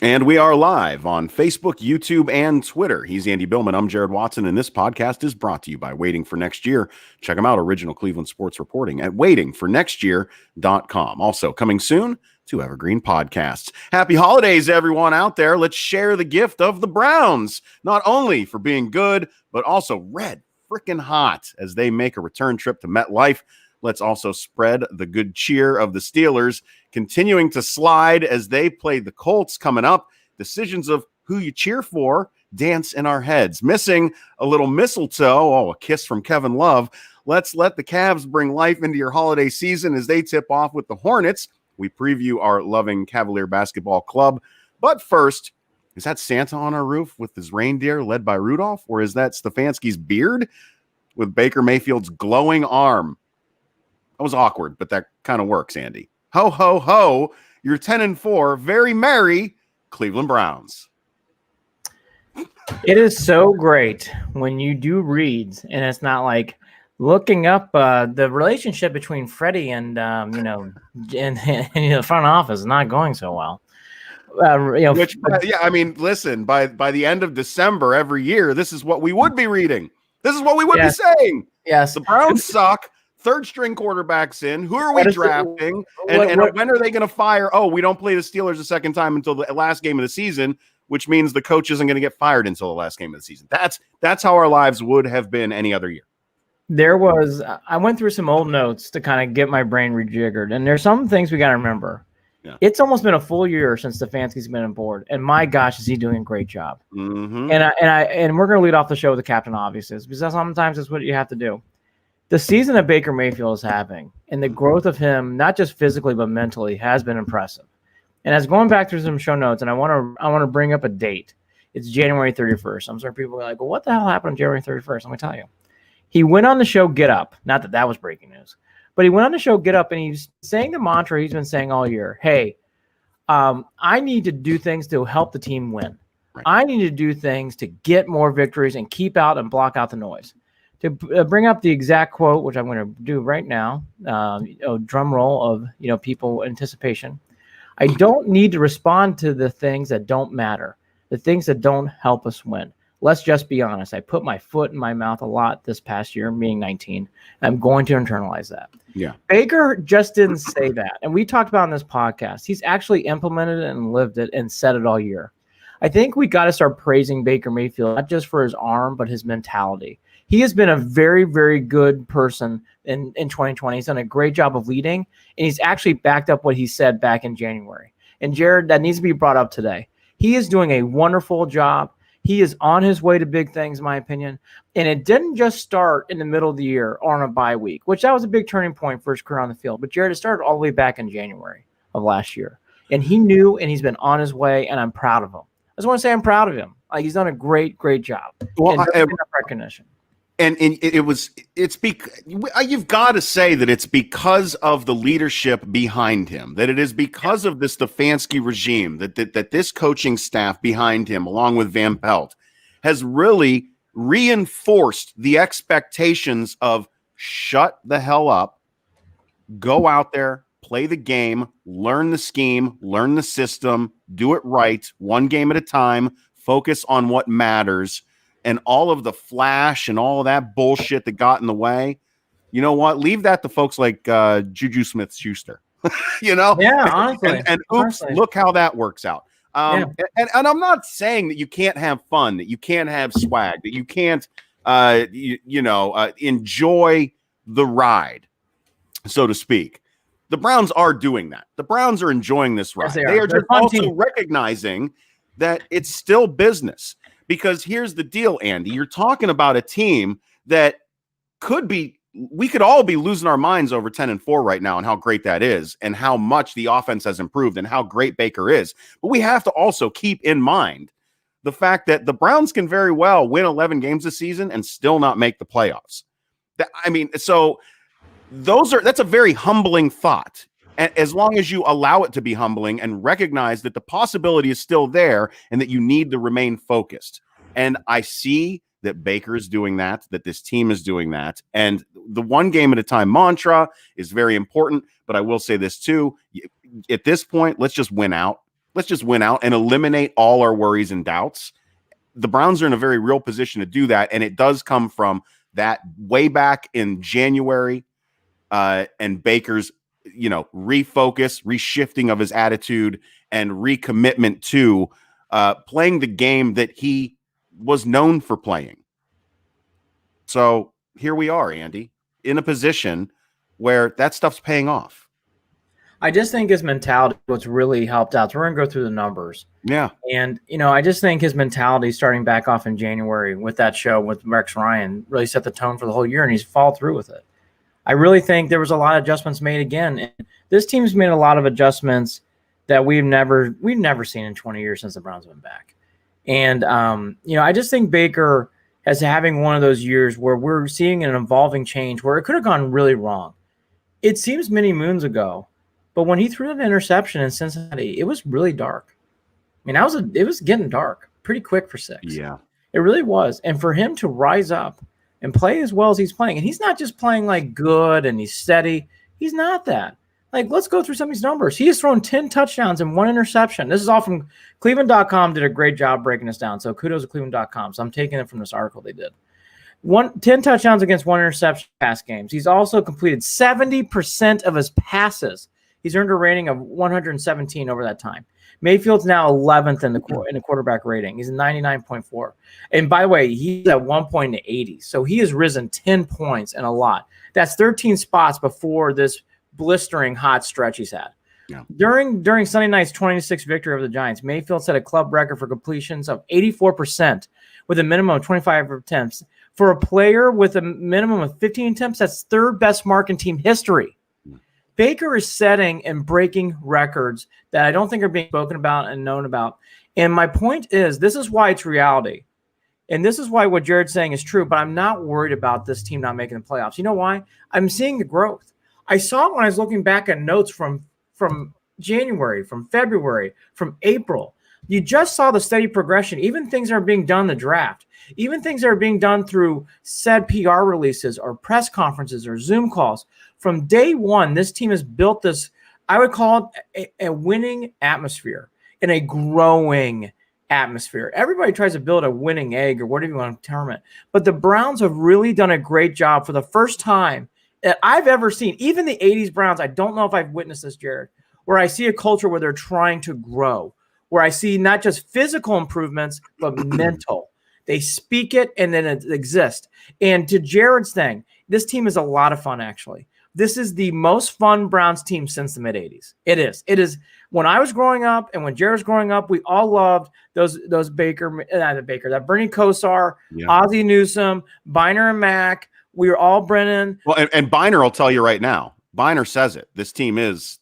And we are live on Facebook, YouTube, and Twitter. He's Andy Billman. I'm Jared Watson, and this podcast is brought to you by Waiting for Next Year. Check them out, original Cleveland sports reporting at waitingfornextyear.com. Also coming soon to Evergreen Podcasts. Happy holidays, everyone out there. Let's share the gift of the Browns, not only for being good, but also red freaking hot as they make a return trip to MetLife. Let's also spread the good cheer of the Steelers continuing to slide as they play the Colts coming up. Decisions of who you cheer for dance in our heads. Missing a little mistletoe. A kiss from Kevin Love. Let's let the Cavs bring life into your holiday season as they tip off with the Hornets. We preview our loving Cavalier basketball club. But first, is that Santa on our roof with his reindeer led by Rudolph? Or is that Stefanski's beard with Baker Mayfield's glowing arm? That was awkward, but that kind of works, Andy. Ho, ho, ho. You're 10-4. Very merry Cleveland Browns. It is so great when you do reads, and it's not like looking up the relationship between Freddie and, and the front office is not going so well. Listen, by the end of December every year, this is what we would be reading. This is what we would be saying. Yes. The Browns suck. Third string quarterbacks in. Who are we drafting? And when are they going to fire? Oh, we don't play the Steelers a second time until the last game of the season, which means the coach isn't going to get fired until the last game of the season. That's how our lives would have been any other year. I went through some old notes to kind of get my brain rejiggered, and there's some things we got to remember. Yeah. It's almost been a full year since Stefanski's been on board, and my gosh, is he doing a great job. Mm-hmm. And we're going to lead off the show with the captain, obviously, because sometimes that's what you have to do. The season that Baker Mayfield is having and the growth of him, not just physically but mentally, has been impressive. And as going back through some show notes, and I want to bring up a date. It's January 31st. I'm sure people are like, well, what the hell happened on January 31st? Let me tell you. He went on the show Get Up. Not that was breaking news. But he went on the show Get Up, and he's saying the mantra he's been saying all year. Hey, I need to do things to help the team win. Right. I need to do things to get more victories and keep out and block out the noise. To bring up the exact quote, which I'm going to do right now, drum roll of people anticipation. I don't need to respond to the things that don't matter, the things that don't help us win. Let's just be honest. I put my foot in my mouth a lot this past year, being 19. I'm going to internalize that. Yeah. Baker just didn't say that. And we talked about in this podcast. He's actually implemented it and lived it and said it all year. I think we got to start praising Baker Mayfield, not just for his arm, but his mentality. He has been a very, very good person in 2020. He's done a great job of leading, and he's actually backed up what he said back in January. And Jared, that needs to be brought up today. He is doing a wonderful job. He is on his way to big things, in my opinion. And it didn't just start in the middle of the year or on a bye week, which that was a big turning point for his career on the field. But Jared, it started all the way back in January of last year. And he knew, and he's been on his way, and I'm proud of him. I just want to say I'm proud of him. He's done a great, great job. Well, recognition. And you've got to say that it's because of the leadership behind him, that it is because of the Stefanski regime, that this coaching staff behind him, along with Van Pelt, has really reinforced the expectations of shut the hell up, go out there, play the game, learn the scheme, learn the system, do it right, one game at a time, focus on what matters. And all of the flash and all of that bullshit that got in the way, you know what? Leave that to folks like Juju Smith-Schuster, Yeah, honestly. And honestly. Look how that works out. And I'm not saying that you can't have fun, that you can't have swag, that you can't, enjoy the ride, so to speak. The Browns are doing that. The Browns are enjoying this ride. Yes, they are just also team. recognizing that it's still business. Because here's the deal, Andy. You're talking about a team that we could all be losing our minds over 10-4 right now and how great that is and how much the offense has improved and how great Baker is. But we have to also keep in mind the fact that the Browns can very well win 11 games this season and still not make the playoffs. That's a very humbling thought. As long as you allow it to be humbling and recognize that the possibility is still there and that you need to remain focused. And I see that Baker is doing that this team is doing that. And the one game at a time mantra is very important. But I will say this too. At this point, let's just win out. let's just win out and eliminate all our worries and doubts. The Browns are in a very real position to do that, and it does come from that way back in January, and Baker's, refocus, reshifting of his attitude, and recommitment to playing the game that he was known for playing. So here we are, Andy, in a position where that stuff's paying off. I just think his mentality what's really helped out. So we're going to go through the numbers. Yeah. And, I just think his mentality starting back off in January with that show with Rex Ryan really set the tone for the whole year, and he's followed through with it. I really think there was a lot of adjustments made again. And this team's made a lot of adjustments that we've never seen in 20 years since the Browns went back. And, I just think Baker as having one of those years where we're seeing an evolving change where it could have gone really wrong. It seems many moons ago, but when he threw an interception in Cincinnati, it was really dark. I mean, it was getting dark pretty quick for 6. Yeah. It really was. And for him to rise up and play as well as he's playing, and he's not just playing like good and he's steady. He's not that. Like, let's go through some of these numbers. He has thrown 10 touchdowns and 1 interception. This is all from Cleveland.com, did a great job breaking this down. So kudos to Cleveland.com. So I'm taking it from this article they did. 10 touchdowns against 1 interception pass games. He's also completed 70% of his passes. He's earned a rating of 117 over that time. Mayfield's now 11th in the quarterback rating. He's 99.4. And by the way, he's at 1 point to 80. So he has risen 10 points and a lot. That's 13 spots before this blistering hot stretch he's had. Yeah. During Sunday night's 26 victory over the Giants, Mayfield set a club record for completions of 84% with a minimum of 25 attempts. For a player with a minimum of 15 attempts, that's third best mark in team history. Baker is setting and breaking records that I don't think are being spoken about and known about. And my point is, this is why it's reality. And this is why what Jared's saying is true, but I'm not worried about this team not making the playoffs. You know why? I'm seeing the growth. I saw it when I was looking back at notes from January, from February, from April. You just saw the steady progression. Even things that are being done in the draft, even things that are being done through said PR releases or press conferences or Zoom calls. From day one, this team has built this, I would call it a winning atmosphere and a growing atmosphere. Everybody tries to build a winning egg or whatever you want to term it. But the Browns have really done a great job for the first time that I've ever seen. Even the 80s Browns, I don't know if I've witnessed this, Jared, where I see a culture where they're trying to grow, where I see not just physical improvements, but mental. They speak it and then it exists. And to Jared's thing, this team is a lot of fun, actually. This is the most fun Browns team since the mid-'80s. It is. It is. When I was growing up and when Jared was growing up, we all loved that Bernie Kosar, yeah. Ozzie Newsome, Biner and Mack. We were all Brennan. Well, and Biner will tell you right now. Biner says it. This team is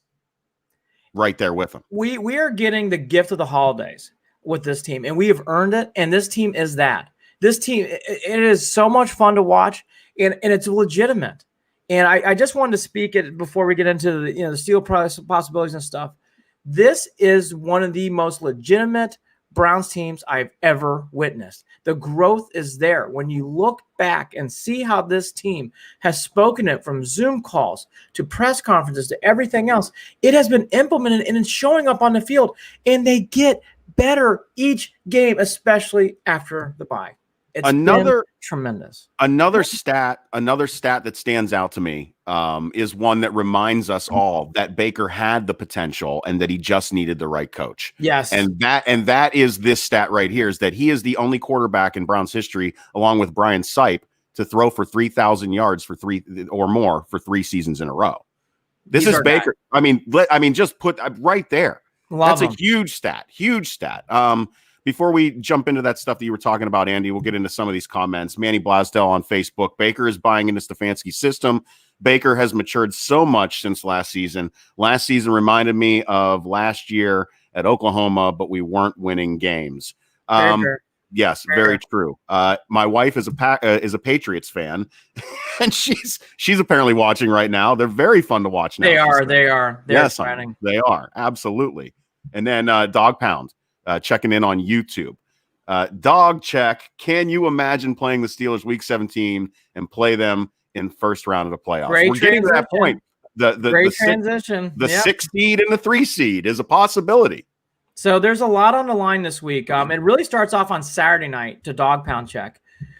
right there with them. We are getting the gift of the holidays with this team, and we have earned it, and this team is that. This team, it is so much fun to watch, and it's legitimate. And I just wanted to speak it before we get into the steal possibilities and stuff. This is one of the most legitimate Browns teams I've ever witnessed. The growth is there. When you look back and see how this team has spoken it from Zoom calls to press conferences to everything else, it has been implemented and it's showing up on the field. And they get better each game, especially after the bye. It's been tremendous. Another stat that stands out to me is one that reminds us all that Baker had the potential and that he just needed the right coach. Yes. And that is this stat right here, is that he is the only quarterback in Browns history, along with Brian Sipe, to throw for 3,000 yards for 3 or more for 3 seasons in a row. This is Baker. Guy. I mean, just put right there. That's a huge stat. Before we jump into that stuff that you were talking about, Andy, we'll get into some of these comments. Manny Blasdell on Facebook. Baker is buying into Stefanski's system. Baker has matured so much since last season. Last season reminded me of last year at Oklahoma, but we weren't winning games. Yes, very true. My wife is a Patriots fan, and she's apparently watching right now. They're very fun to watch now. They are. They're exciting. They are, absolutely. And then Dog Pound. Checking in on YouTube. Dog check. Can you imagine playing the Steelers week 17 and play them in first round of the playoffs? We're getting to that point. The 6 seed and the 3 seed is a possibility. So there's a lot on the line this week. It really starts off on Saturday night to Dog Pound Check.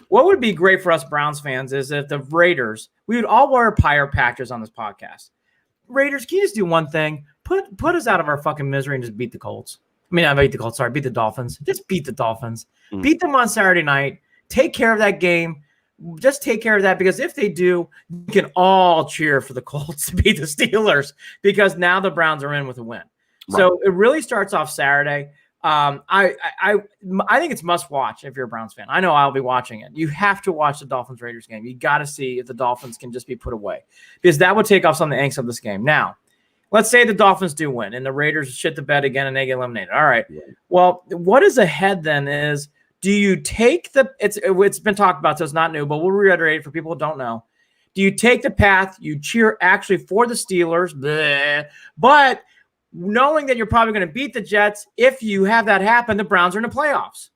What would be great for us Browns fans is if the Raiders, we would all wear pyrotechnics on this podcast. Raiders, can you just do one thing? Put us out of our fucking misery and just beat the Colts. I mean, not beat the Colts, sorry, beat the Dolphins. Just beat the Dolphins. Beat them on Saturday night. Take care of that game. Just take care of that, because if they do, we can all cheer for the Colts to beat the Steelers, because now the Browns are in with a win. Right. So it really starts off Saturday. I think it's must watch if you're a Browns fan. I know I'll be watching it. You have to watch the Dolphins Raiders game. You got to see if the Dolphins can just be put away, because that would take off some of the angst of this game. Now, let's say the Dolphins do win and the Raiders shit the bed again and they get eliminated. All right. Yeah. Well, what is ahead then is, do you take it's been talked about, so it's not new, but we'll reiterate for people who don't know. Do you take the path, you cheer actually for the Steelers, but knowing that you're probably going to beat the Jets, if you have that happen, the Browns are in the playoffs?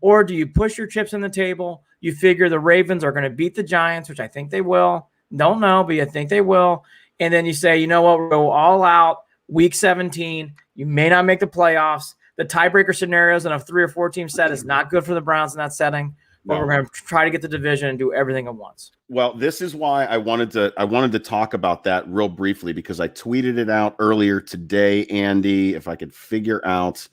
Or do you push your chips on the table? You figure the Ravens are going to beat the Giants, which I think they will. Don't know, but I think they will. And then you say, you know what, we'll go all out week 17. You may not make the playoffs. The tiebreaker scenarios in a 3 or 4 team set is not good for the Browns in that setting. But we're going to try to get the division and do everything at once. Well, this is why I wanted to talk about that real briefly, because I tweeted it out earlier today, Andy. If I could figure out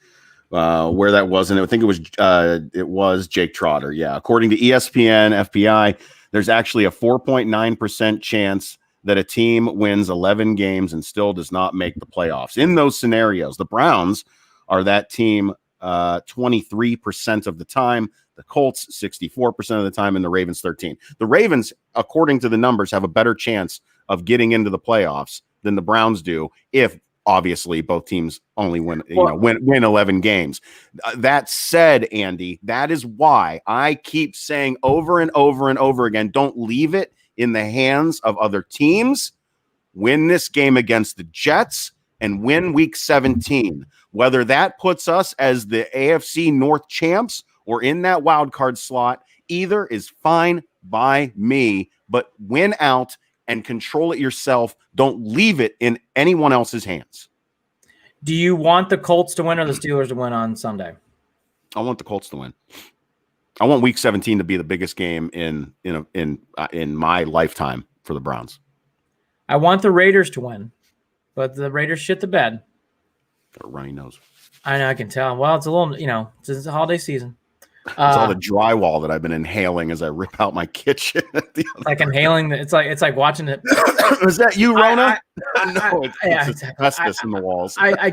where that was, and I think it was Jake Trotter. Yeah, according to ESPN FPI, there's actually a 4.9% chance that a team wins 11 games and still does not make the playoffs. In those scenarios, the Browns are that team 23% of the time. The Colts 64% of the time, and the Ravens 13%. The Ravens, according to the numbers, have a better chance of getting into the playoffs than the Browns do, if obviously both teams only win 11 games. That said, Andy, that is why I keep saying over and over and over again, don't leave it in the hands of other teams. Win this game against the Jets and win week 17. Whether that puts us as the AFC North champs or in that wild card slot, either is fine by me, but win out and control it yourself. Don't leave it in anyone else's hands. Do you want the Colts to win or the Steelers to win on Sunday? I want the Colts to win. I want week 17 to be the biggest game in my lifetime for the Browns. I want the Raiders to win, but the Raiders shit the bed. Got a runny nose. I know, I can tell. Well, it's a little, it's a holiday season. It's all the drywall that I've been inhaling as I rip out my kitchen. Like inhaling. It's like watching it. Is that you, Rona? No, it's asbestos in the walls. I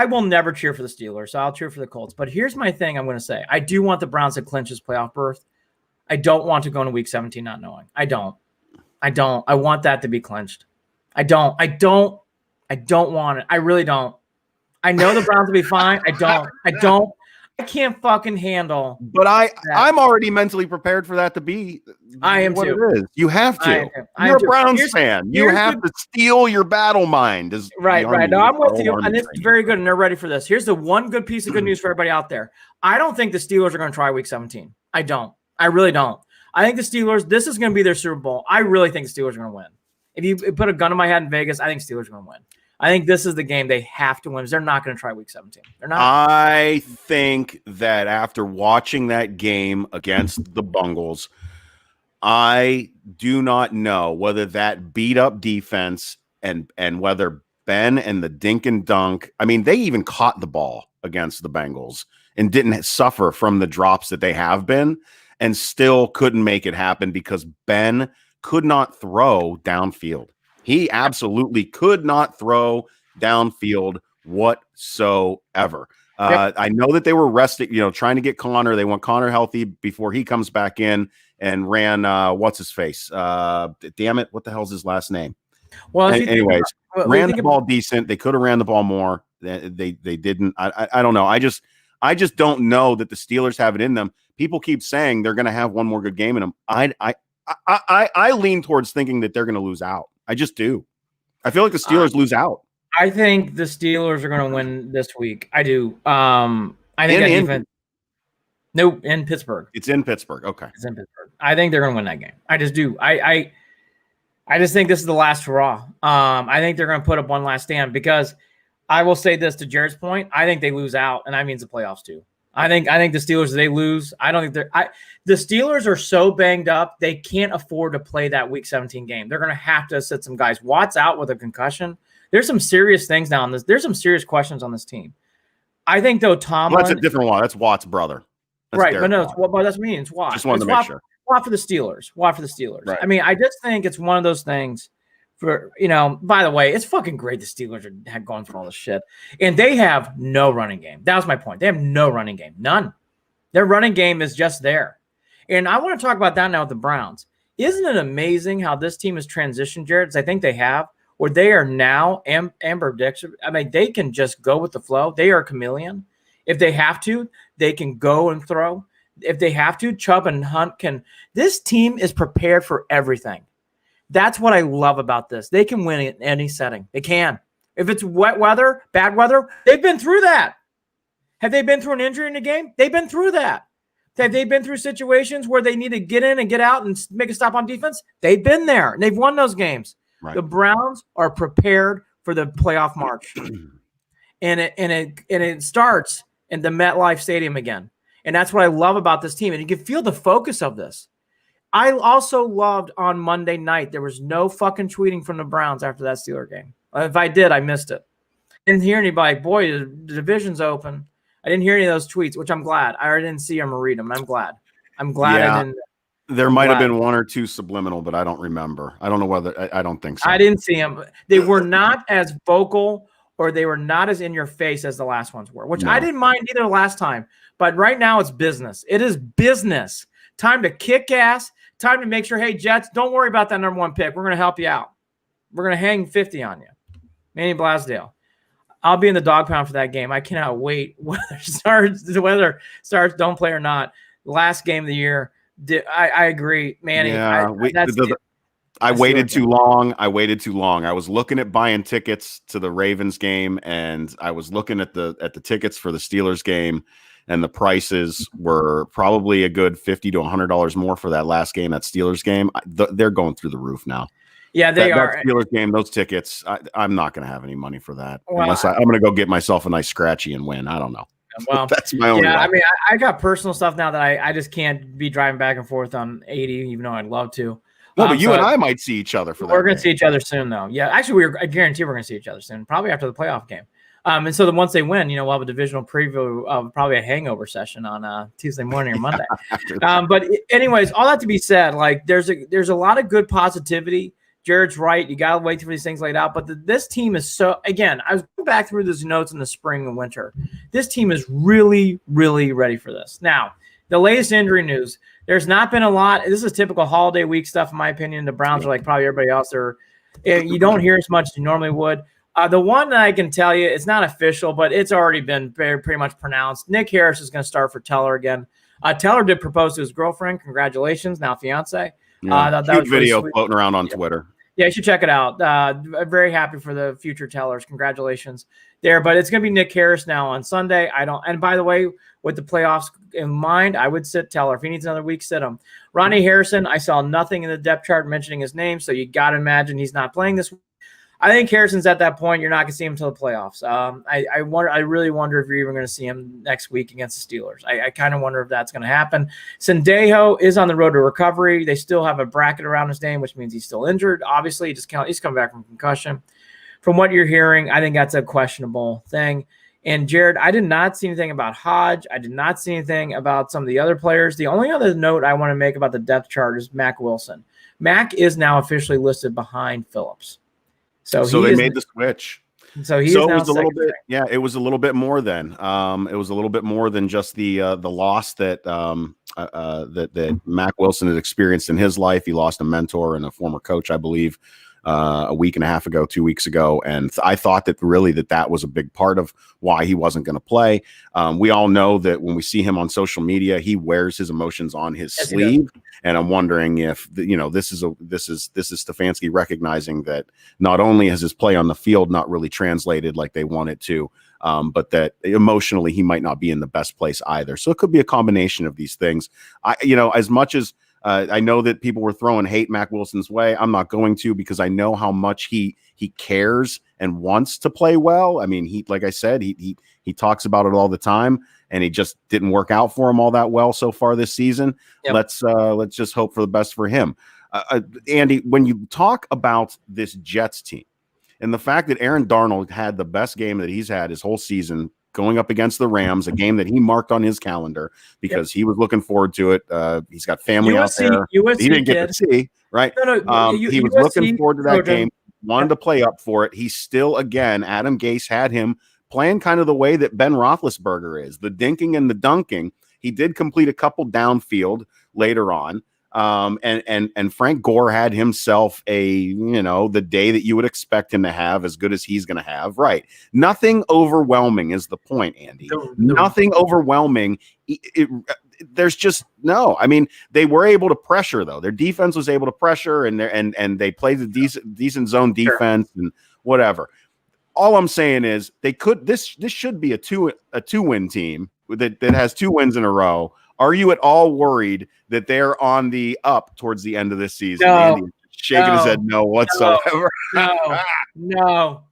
will never cheer for the Steelers, so I'll cheer for the Colts. But here's my thing I'm going to say. I do want the Browns to clinch his playoff berth. I don't want to go into week 17 not knowing. I don't. I want that to be clinched. I don't want it. I really don't. I know the Browns will be fine. I don't. I can't fucking handle. But I'm already mentally prepared for that to be. I am what too. It is. You have to. You're a Browns fan. You have to steel your battle mind. Right. No, I'm with you, and it's very good, and they're ready for this. Here's the one good piece of good news for everybody out there. I don't think the Steelers are going to try week 17. I don't. I really don't. I think the Steelers. This is going to be their Super Bowl. I really think the Steelers are going to win. If you put a gun in my head in Vegas, I think Steelers are going to win. I think this is the game they have to win. They're not going to try week 17. They're not. I think that after watching that game against the Bungles, I do not know whether that beat up defense and whether Ben and the dink and dunk. I mean, they even caught the ball against the Bengals and didn't suffer from the drops that they have been, and still couldn't make it happen because Ben could not throw downfield. He absolutely could not throw downfield whatsoever. I know that they were resting, trying to get Connor. They want Connor healthy before he comes back in and ran, what's his face? Damn it. What the hell's his last name? Well, anyways, ran the ball decent. They could have ran the ball more. They didn't. I don't know. I just don't know that the Steelers have it in them. People keep saying they're going to have one more good game in them. I lean towards thinking that they're going to lose out. I just do. I feel like the Steelers lose out. I think the Steelers are going to win this week. I do. I think in Pittsburgh. It's in Pittsburgh. Okay. It's in Pittsburgh. I think they're going to win that game. I just do. I just think this is the last hurrah. I think they're going to put up one last stand because I will say this to Jared's point. I think they lose out, and that means the playoffs too. I think the Steelers, they lose. I don't think the Steelers are so banged up, they can't afford to play that Week 17 game. They're going to have to sit some guys. Watt's out with a concussion. There's some serious things now on this. There's some serious questions on this team. I think, though, Tomlin. Well, that's a different one. That's Watt's brother. That's right, Derek but no, Watt. but that's me. It's Watt. Just wanted to Watt, make sure. Watt for the Steelers. Watt for the Steelers. Right. I mean, I just think it's one of those things. For by the way, it's fucking great the Steelers are going through all this shit, and they have no running game. That was my point. They have no running game, none. Their running game is just there, and I want to talk about that now with the Browns. Isn't it amazing how this team has transitioned, Jared? As I think they have, where they are now ambidextrous. I mean, they can just go with the flow. They are a chameleon. If they have to, they can go and throw. If they have to, Chubb and Hunt can. This team is prepared for everything. That's what I love about this. They can win in any setting. They can. If it's wet weather, bad weather, they've been through that. Have they been through an injury in the game? They've been through that. Have they been through situations where they need to get in and get out and make a stop on defense? They've been there, and they've won those games. Right. The Browns are prepared for the playoff march. and it starts in the MetLife Stadium again. And that's what I love about this team. And you can feel the focus of this. I also loved on Monday night, there was no fucking tweeting from the Browns after that Steeler game. If I did, I missed it. Didn't hear anybody, boy, the division's open. I didn't hear any of those tweets, which I'm glad. I already didn't see them or read them, and I'm glad. Yeah, I didn't. There might have been one or two subliminal, but I don't remember. I don't know whether – I don't think so. I didn't see them. They were not as vocal or they were not as in your face as the last ones were, which I didn't mind either last time. But right now it's business. It is business. Time to kick ass. Time to make sure, hey, Jets, don't worry about that number 1 pick. We're going to help you out. We're going to hang 50 on you. Manny Blasdale. I'll be in the dog pound for that game. I cannot wait. Whether starts don't play or not. Last game of the year. I agree, Manny. Yeah, I waited too long. I was looking at buying tickets to the Ravens game, and I was looking at the tickets for the Steelers game, and the prices were probably a good $50 to $100 more for that last game, that Steelers game. They're going through the roof now. Yeah, they are. That Steelers game, those tickets, I'm not going to have any money for that unless I'm going to go get myself a nice scratchy and win. I don't know. Well, that's my only. Yeah, I mean, I got personal stuff now that I just can't be driving back and forth on 80, even though I'd love to. No, but you and I might see each other for that. We're going to see each other soon, though. Yeah, actually, I guarantee we're going to see each other soon, probably after the playoff game. And so once they win, we'll have a divisional preview of probably a hangover session on Tuesday morning or Monday. But anyways, all that to be said, like there's a lot of good positivity. Jared's right. You got to wait for these things laid out. But this team is so, again, I was going back through these notes in the spring and winter. This team is really, really ready for this. Now, the latest injury news, there's not been a lot. This is typical holiday week stuff, in my opinion. The Browns are like probably everybody else. You don't hear as much as you normally would. The one that I can tell you, it's not official, but it's already been pretty much pronounced. Nick Harris is going to start for Teller again. Teller did propose to his girlfriend. Congratulations, now fiance. Yeah, that was video really floating around on Twitter. Yeah, you should check it out. I'm very happy for the future Tellers. Congratulations there. But it's going to be Nick Harris now on Sunday. And by the way, with the playoffs in mind, I would sit Teller. If he needs another week, sit him. Ronnie Harrison, I saw nothing in the depth chart mentioning his name, so you got to imagine he's not playing this week. I think Harrison's at that point. You're not going to see him until the playoffs. I really wonder if you're even going to see him next week against the Steelers. I kind of wonder if that's going to happen. Sendejo is on the road to recovery. They still have a bracket around his name, which means he's still injured. Obviously, he's coming back from concussion. From what you're hearing, I think that's a questionable thing. And Jared, I did not see anything about Hodge. I did not see anything about some of the other players. The only other note I want to make about the depth chart is Mac Wilson. Mac is now officially listed behind Phillips. So they made the switch. So it was a little bit. Yeah, it was a little bit more then. It was a little bit more than just the loss that Mac Wilson had experienced in his life. He lost a mentor and a former coach, I believe, a week and a half ago, 2 weeks ago. And I thought that really that was a big part of why he wasn't going to play. We all know that when we see him on social media, he wears his emotions on his sleeve. And I'm wondering if, this is Stefanski recognizing that not only has his play on the field not really translated like they want it to, but that emotionally he might not be in the best place either. So it could be a combination of these things. As much as I know that people were throwing hate Mac Wilson's way. I'm not going to, because I know how much he cares and wants to play well. I mean, like I said, he talks about it all the time, and he just didn't work out for him all that well so far this season. Yep. Let's just hope for the best for him. Andy, when you talk about this Jets team and the fact that Aaron Darnold had the best game that he's had his whole season, going up against the Rams, a game that he marked on his calendar because he was looking forward to it. He's got family out there. USC he didn't get to see, right? He was looking forward to that game, wanted to play up for it. He still, again, Adam Gase had him playing kind of the way that Ben Roethlisberger is, the dinking and the dunking. He did complete a couple downfield later on. And Frank Gore had himself the day that you would expect him to have, as good as he's going to have. Right. Nothing overwhelming is the point, Andy. Nothing overwhelming. There's just no. I mean, they were able to pressure, though. Their defense was able to pressure, and they played the decent zone defense and whatever. All I'm saying is they could. This should be a two win team that has 2 wins in a row. Are you at all worried that they're on the up towards the end of this season? No, Andy shaking his head no whatsoever. No.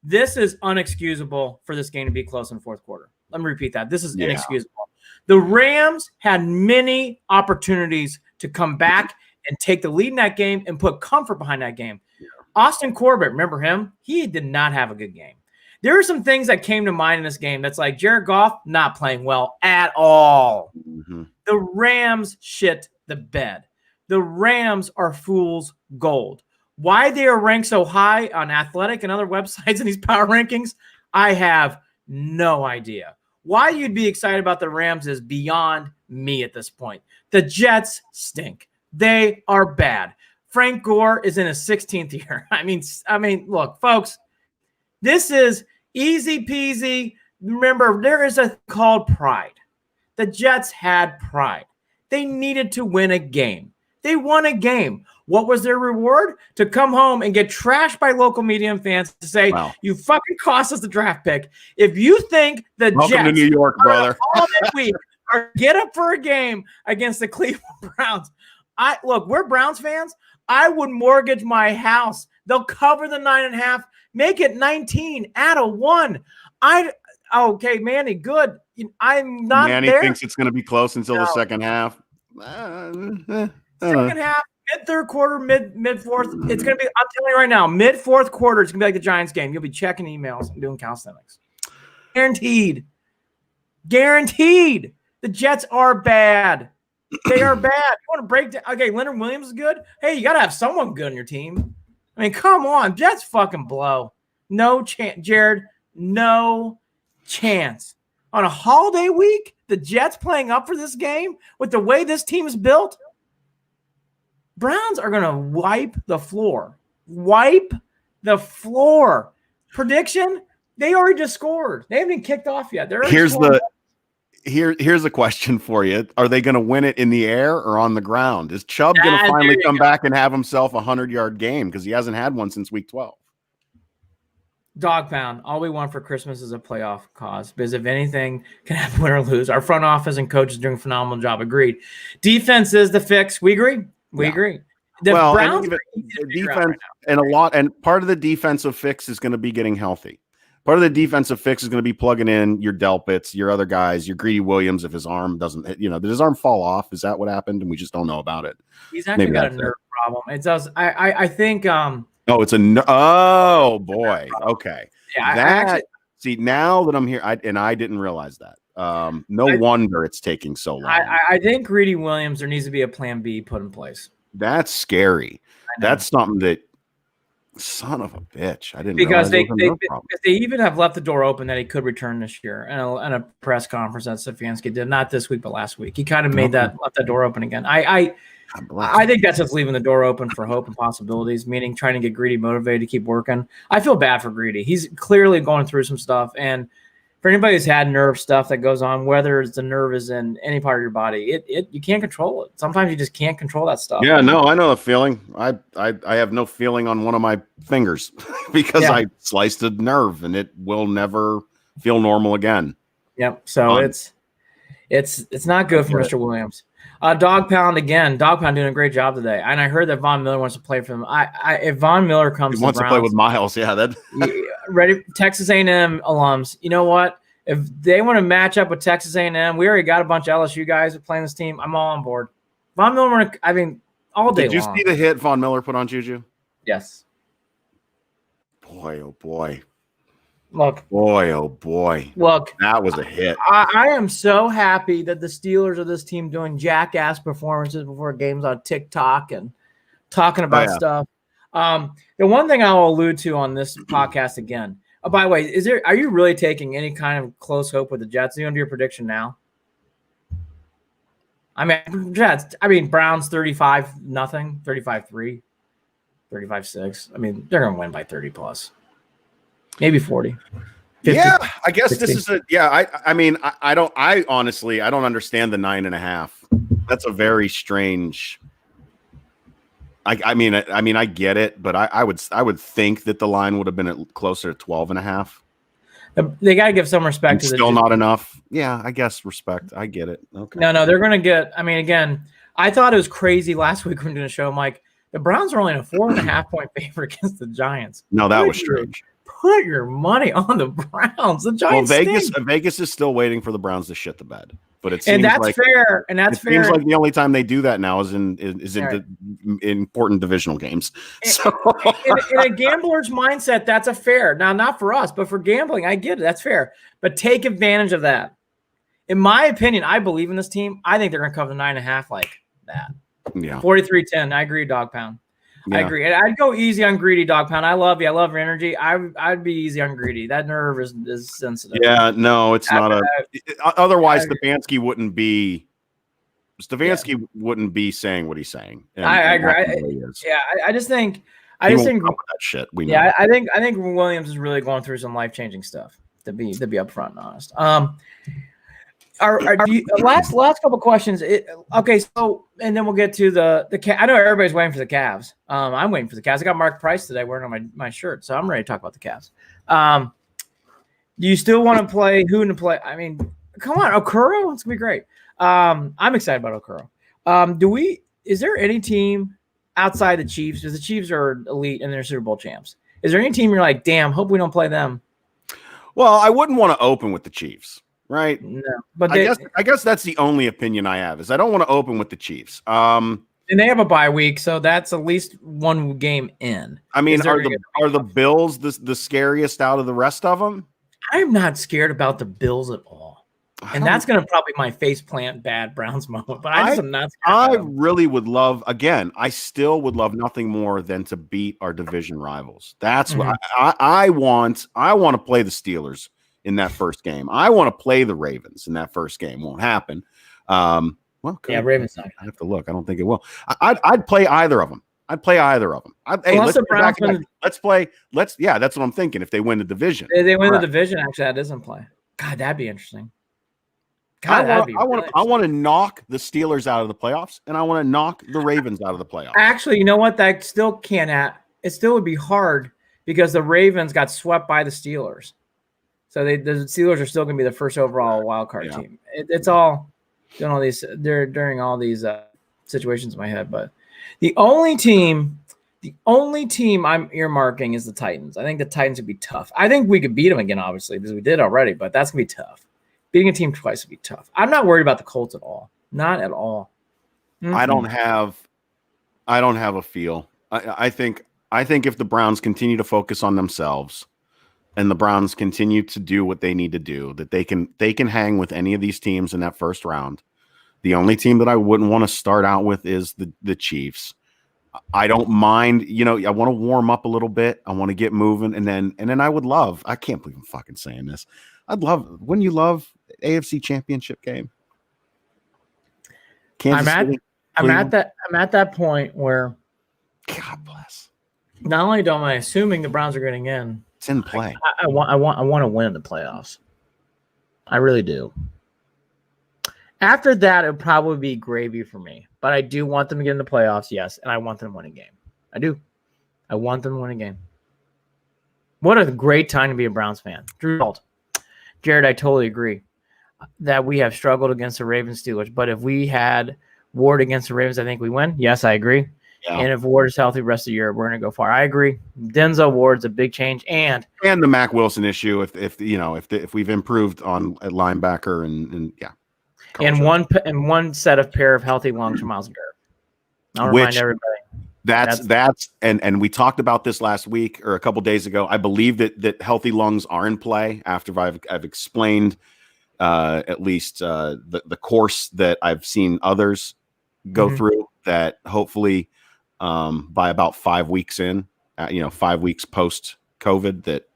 This is unexcusable for this game to be close in the fourth quarter. Let me repeat that. This is inexcusable. The Rams had many opportunities to come back and take the lead in that game and put comfort behind that game. Yeah. Austin Corbett, remember him? He did not have a good game. There are some things that came to mind in this game that's like Jared Goff not playing well at all. Mm-hmm. The Rams shit the bed. The Rams are fool's gold. Why they are ranked so high on Athletic and other websites in these power rankings, I have no idea. Why you'd be excited about the Rams is beyond me at this point. The Jets stink. They are bad. Frank Gore is in his 16th year. I mean, look, folks, this is easy peasy. Remember, there is a thing called pride. The Jets had pride. They needed to win a game. They won a game. What was their reward? To come home and get trashed by local media and fans to say, you fucking cost us the draft pick. If you think the Welcome Jets to New York, brother. all that week are get up for a game against the Cleveland Browns. We're Browns fans. I would mortgage my house. They'll cover the 9.5, make it 19, add a 1. Okay, Manny, good. I'm not Manny there. thinks it's going to be close until the second half. Second half, mid-third quarter, mid-fourth. It's going to be, I'm telling you right now, mid-fourth quarter, it's going to be like the Giants game. You'll be checking emails and doing calisthenics. Guaranteed. The Jets are bad. They are bad. You want to break down? Okay, Leonard Williams is good. Hey, you got to have someone good on your team. I mean, come on. Jets fucking blow. No chance. Jared, no chance. On a holiday week, the Jets playing up for this game with the way this team is built, Browns are going to wipe the floor. Prediction, they already just scored. They haven't even kicked off yet. Here's a question for you. Are they going to win it in the air or on the ground? Is Chubb going to finally come back and have himself a 100-yard game? Because he hasn't had one since week 12. Dog pound. All we want for Christmas is a playoff cause. Because if anything can happen, win or lose. Our front office and coaches doing a phenomenal job. Agreed. Defense is the fix. We agree. We agree. The Browns defense and part of the defensive fix is going to be getting healthy. Part of the defensive fix is going to be plugging in your Delpits, your other guys, your Greedy Williams. If his arm doesn't, did his arm fall off? Is that what happened? And we just don't know about it. He's actually got a nerve problem. It does. I think. Oh boy. Okay. Yeah. See, now that I'm here, I didn't realize that. No wonder it's taking so long. I think Greedy Williams, there needs to be a plan B put in place. That's scary. That's something that. Son of a bitch! I didn't because they even have left the door open that he could return this year. And a press conference that Stefanski did, not this week but last week. He kind of left that door open again. I think that's just leaving the door open for hope and possibilities, meaning trying to get Greedy motivated to keep working. I feel bad for Greedy. He's clearly going through some stuff, and for anybody who's had nerve stuff that goes on, whether it's the nerve is in any part of your body, you can't control it. Sometimes you just can't control that stuff. Yeah, no, I know the feeling. I have no feeling on one of my fingers because I sliced a nerve, and it will never feel normal again. Yep. So it's not good for Mr. Williams. Dog Pound again. Dog Pound doing a great job today. And I heard that Von Miller wants to play for them. If Von Miller comes He to wants Browns, to play with Miles. Yeah, that. ready, Texas A&M alums. You know what? If they want to match up with Texas A&M, we already got a bunch of LSU guys playing this team. I'm all on board. Von Miller, I mean, all day long. Did you see the hit Von Miller put on Juju? Yes. Boy, oh boy. Look. Boy, oh boy. Look. That was a hit. I am so happy that the Steelers are this team doing jackass performances before games on TikTok and talking about stuff. The one thing I will allude to on this podcast again. Oh, by the way, are you really taking any kind of close hope with the Jets? Are you going to do your prediction now? I mean, Jets. I mean, Browns 35-0, 35-3, 35-6. I mean, they're going to win by 30 plus, maybe 40. 50, yeah, I guess 60. This is a I mean, I honestly I don't understand the 9.5. That's a very strange. I mean, I get it, but I would think that the line would have been closer to 12.5. They got to give some respect. Still not enough. Yeah, I guess respect. I get it. Okay. No, they're going to get. I mean, again, I thought it was crazy last week when we were doing a show. I'm like, the Browns are only a 4.5 point favorite against the Giants. No, that was strange. Put your money on the Browns. The Giants. Well, Vegas is still waiting for the Browns to shit the bed. But it seems and that's like, fair. And that's fair. It seems like the only time they do that now is in important divisional games. So in a gambler's mindset, that's a fair. Now, not for us, but for gambling, I get it. That's fair. But take advantage of that. In my opinion, I believe in this team. I think they're going to cover the 9.5 like that. Yeah. 43-10. I agree, Dog Pound. Yeah. I agree. And I'd go easy on Greedy, Dog Pound. I love you. I love your energy. I'd be easy on Greedy. That nerve is sensitive. Yeah, no, it's not otherwise Stefanski wouldn't be wouldn't be saying what he's saying. I agree. I just think that shit. We know. Yeah, I think Williams is really going through some life-changing stuff, to be upfront and honest. Last couple questions. Okay, so and then we'll get to the. I know everybody's waiting for the Cavs. I'm waiting for the Cavs. I got Mark Price today wearing on my shirt, so I'm ready to talk about the Cavs. Do you still want to play? Who to play? I mean, come on, Okoro. It's gonna be great. I'm excited about Okoro. Is there any team outside the Chiefs? Because the Chiefs are elite and they're Super Bowl champs. Is there any team you're like, damn, hope we don't play them? Well, I wouldn't want to open with the Chiefs. Right. No, but I guess that's the only opinion I have is I don't want to open with the Chiefs. And they have a bye week, so that's at least one game in. I mean, are the Bills the scariest out of the rest of them? I'm not scared about the Bills at all, and that's going to probably be my faceplant bad Browns moment. But I am not. I really would love. Again, I still would love nothing more than to beat our division rivals. That's what I want. I want to play the Steelers in that first game. I want to play the Ravens in that first game. Won't happen. Ravens not. I have to look. I don't think it will. I'd play either of them. Let's play. Yeah, that's what I'm thinking. If they win the division, they win the division. Actually, that doesn't play. God, that'd be interesting. I want to knock the Steelers out of the playoffs, and I want to knock the Ravens out of the playoffs. Actually, you know what? That still can't. It still would be hard because the Ravens got swept by the Steelers. So the Steelers are still going to be the first overall wild card team. It's all doing all these. They're during all these situations in my head. But the only team I'm earmarking is the Titans. I think the Titans would be tough. I think we could beat them again, obviously, because we did already. But that's going to be tough. Beating a team twice would be tough. I'm not worried about the Colts at all. Not at all. Mm-hmm. I don't have a feel. I think if the Browns continue to focus on themselves. And the Browns continue to do what they need to do, that they can hang with any of these teams in that first round. The only team that I wouldn't want to start out with is the Chiefs. I don't mind, I want to warm up a little bit. I want to get moving. And then I would love, I can't believe I'm fucking saying this. Wouldn't you love AFC Championship game? I'm at that point where God bless. Not only am I assuming the Browns are getting in, it's in play. I want to win in the playoffs. I really do. After that, it would probably be gravy for me. But I do want them to get in the playoffs, yes, and I want them to win a game. I do. I want them to win a game. What a great time to be a Browns fan. Drew Alt. Jared, I totally agree that we have struggled against the Ravens Steelers. But if we had Ward against the Ravens, I think we win. Yes, I agree. Yeah. And if Ward is healthy the rest of the year, we're going to go far. I agree. Denzel Ward's a big change. And the Mac Wilson issue, if we've improved on at linebacker and yeah. and one set of pair of healthy lungs for Myles Garrett. I'll remind everybody. That's and we talked about this last week or a couple days ago. I believe that healthy lungs are in play after I've explained at least the course that I've seen others go through, that hopefully by about 5 weeks in, 5 weeks post COVID, that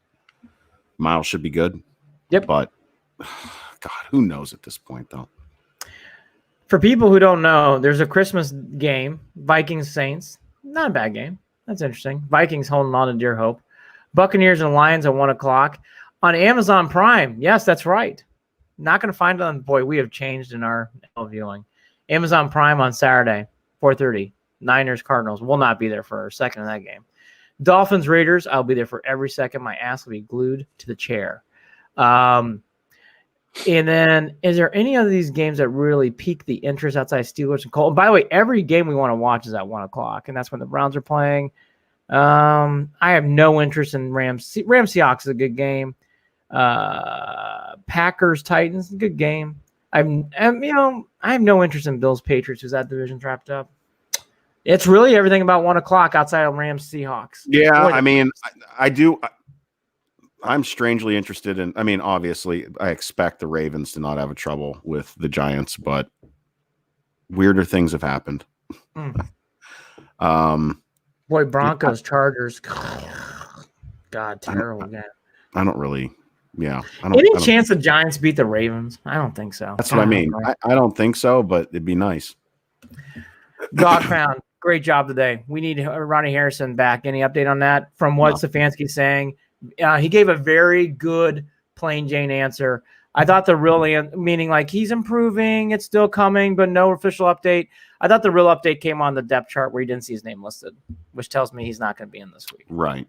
Miles should be good. Yep. But God, who knows at this point though? For people who don't know, there's a Christmas game, Vikings Saints. Not a bad game. That's interesting. Vikings holding on to dear hope. Buccaneers and Lions at 1:00 on Amazon Prime. Yes, that's right. Not going to find it on. Boy, we have changed in our viewing. Amazon Prime on Saturday, 4:30. Niners Cardinals. Will not be there for a second of that game. Dolphins Raiders. I'll be there for every second. My ass will be glued to the chair. And then, is there any of these games that really pique the interest outside Steelers and Colts? By the way, every game we want to watch is at 1:00, and that's when the Browns are playing. I have no interest in Rams. Rams Seahawks is a good game. Packers Titans, good game. I have no interest in Bills Patriots because that division's wrapped up. It's really everything about 1:00 outside of Rams Seahawks. Yeah, I mean, I do. I'm strangely interested in. I mean, obviously, I expect the Ravens to not have a trouble with the Giants, but weirder things have happened. Boy, Broncos, Chargers. God, terrible game. I don't really. Yeah. Any chance the Giants beat the Ravens? I don't think so. That's what I mean. I don't think so, but it'd be nice. God Crown, great job today. We need Ronnie Harrison back. Any update on that? From what Stefanski's saying, he gave a very good plain Jane answer. I thought the real meaning like he's improving, it's still coming, but no official update. I thought the real update came on the depth chart where he didn't see his name listed, which tells me he's not going to be in this week. Right.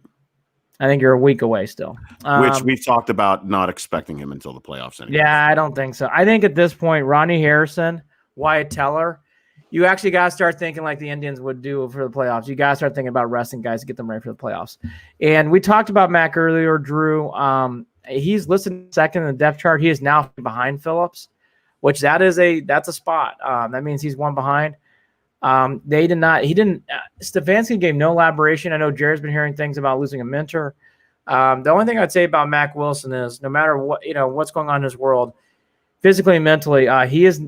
I think you're a week away still. Which we've talked about not expecting him until the playoffs anyway. Yeah, I don't think so. I think at this point, Ronnie Harrison, Wyatt Teller, you actually got to start thinking like the Indians would do for the playoffs. You got to start thinking about resting guys to get them ready for the playoffs. And we talked about Mac earlier, Drew. He's listed second in the depth chart. He is now behind Phillips, which that's a spot. That means he's one behind. Stefanski gave no elaboration. I know Jared's been hearing things about losing a mentor. The only thing I'd say about Mac Wilson is no matter what, what's going on in his world, physically and mentally, he is,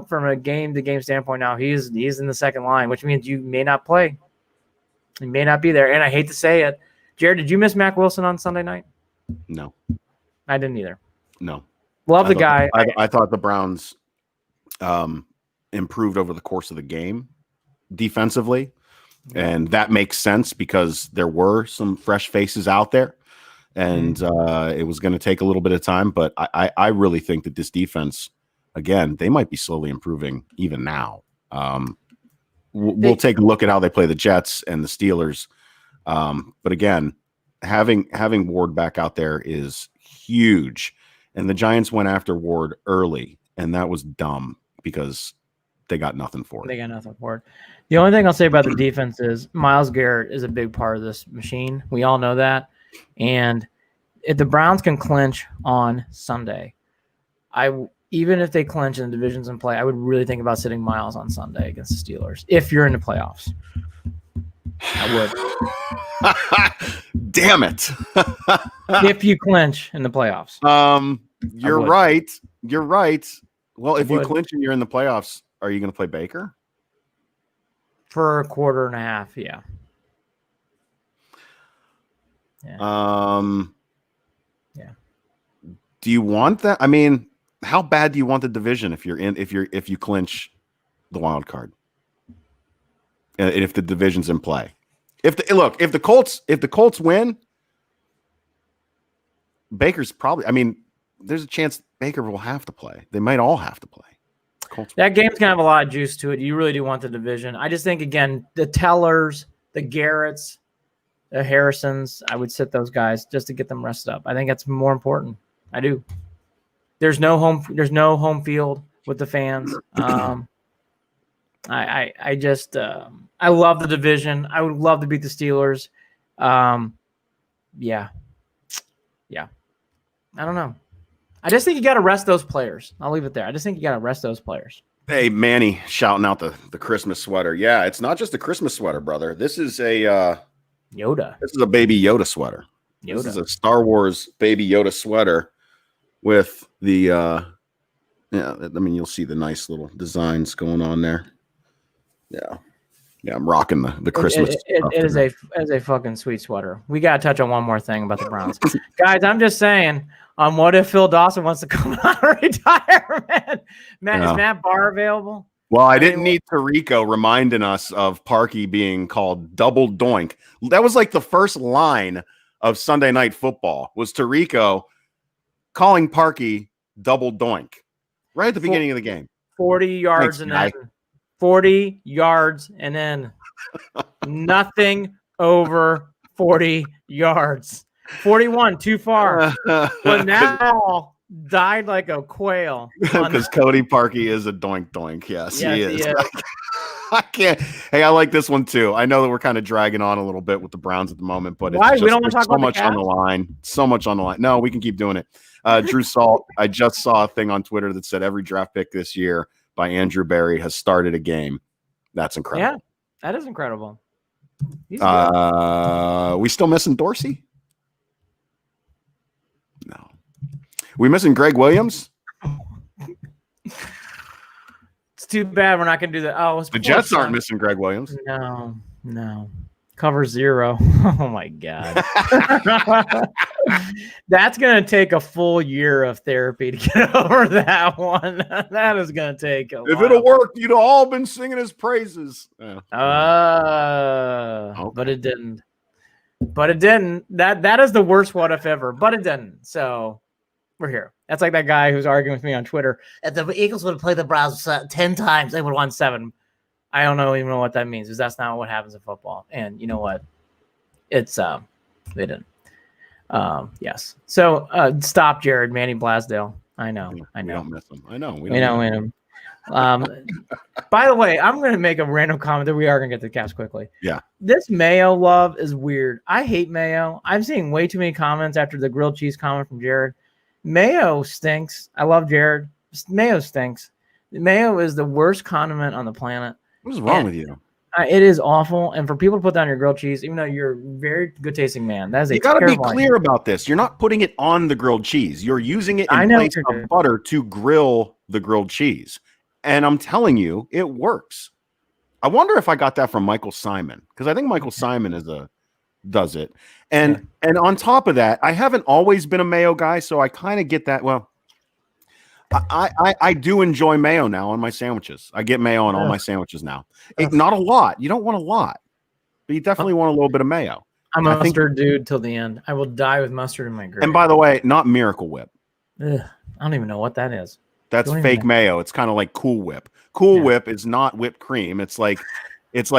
from a game-to-game standpoint now, he's in the second line, which means you may not play. You may not be there. And I hate to say it. Jared, did you miss Mac Wilson on Sunday night? No. I didn't either. No. Love the guy. I thought the Browns improved over the course of the game defensively. And that makes sense because there were some fresh faces out there. And it was going to take a little bit of time. But I really think that this defense, again, they might be slowly improving even now. We'll take a look at how they play the Jets and the Steelers. But again, having Ward back out there is huge. And the Giants went after Ward early, and that was dumb because they got nothing for it. They got nothing for it. The only thing I'll say about the defense is Myles Garrett is a big part of this machine. We all know that. And if the Browns can clinch on Sunday, even if they clinch and the division's in play, I would really think about sitting Myles on Sunday against the Steelers if you're in the playoffs. I would. Damn it. If you clinch in the playoffs. You're right. You're right. Well, if you clinch and you're in the playoffs, are you going to play Baker? For a quarter and a half, yeah. Yeah. Do you want that? I mean, how bad do you want the division if you clinch the wild card? And if the division's in play? If the Colts win, Baker's probably, I mean, there's a chance Baker will have to play. They might all have to play. That game's gonna have a lot of juice to it. You really do want the division. I just think, again, the Tellers, the Garretts, the Harrisons, I would sit those guys just to get them rested up. I think that's more important. I do. There's no home field with the fans. I just I love the division. I would love to beat the Steelers. Yeah. I don't know. I just think you got to rest those players. I'll leave it there. I just think you got to rest those players. Hey, Manny shouting out the Christmas sweater. Yeah, it's not just a Christmas sweater, brother. This is a Yoda. This is a Baby Yoda sweater. This is a Star Wars Baby Yoda sweater with the yeah. I mean, you'll see the nice little designs going on there. Yeah. Yeah, I'm rocking the Christmas. It is a fucking sweet sweater. We got to touch on one more thing about the Browns. Guys, I'm just saying, what if Phil Dawson wants to come out of retirement? Is Matt Barr available? Well, I didn't need Tirico reminding us of Parkey being called double doink. That was like the first line of Sunday Night Football was Tirico calling Parkey double doink right at the beginning of the game. 40 yards and then 40 yards and then nothing over 40 yards. 41, too far. But now died like a quail. Because Cody Parkey is a doink doink. Yes, he is. I can't. Hey, I like this one too. I know that we're kind of dragging on a little bit with the Browns at the moment, but why? We don't want to talk so much on the line. So much on the line. No, we can keep doing it. Drew Salt, I just saw a thing on Twitter that said every draft pick this year by Andrew Berry has started a game. That's incredible. Yeah, that is incredible. We still missing Dorsey? No. We missing Greg Williams? It's too bad we're not going to do that. Oh, the Jets aren't missing Greg Williams. No. Cover 0. Oh, my God. That's going to take a full year of therapy to get over that one. That is going to take a If it'll work, you'd all been singing his praises. Yeah. Okay. But it didn't. That is the worst what if ever, but it didn't. So we're here. That's like that guy who's arguing with me on Twitter. If the Eagles would have played the Browns 10 times, they would have won 7. I don't even know what that means because that's not what happens in football. And you know what? It's they didn't. Yes. So stop, Jared. Manny Blasdale. I know. We don't miss him. I know. We don't win him. By the way, I'm going to make a random comment that we are going to get to the Caps quickly. Yeah. This mayo love is weird. I hate mayo. I'm seeing way too many comments after the grilled cheese comment from Jared. Mayo stinks. I love Jared. Mayo stinks. Mayo is the worst condiment on the planet. What is wrong with you? It is awful. And for people to put down your grilled cheese, even though you're a very good tasting man, that is a terrible. You got to be clear about this. You're not putting it on the grilled cheese. You're using it in place of butter to grill the grilled cheese. And I'm telling you, it works. I wonder if I got that from Michael Simon, because I think Michael Simon does it. And on top of that, I haven't always been a mayo guy, so I kind of get that. Well, I do enjoy mayo now on my sandwiches. I get mayo on all my sandwiches now. Not a lot. You don't want a lot, but you definitely want a little bit of mayo. I'm a mustard dude till the end. I will die with mustard in my grave. And by the way, not Miracle Whip. Ugh, I don't even know what that is. That's fake mayo. It's kind of like Cool Whip. Cool Whip is not whipped cream. It's like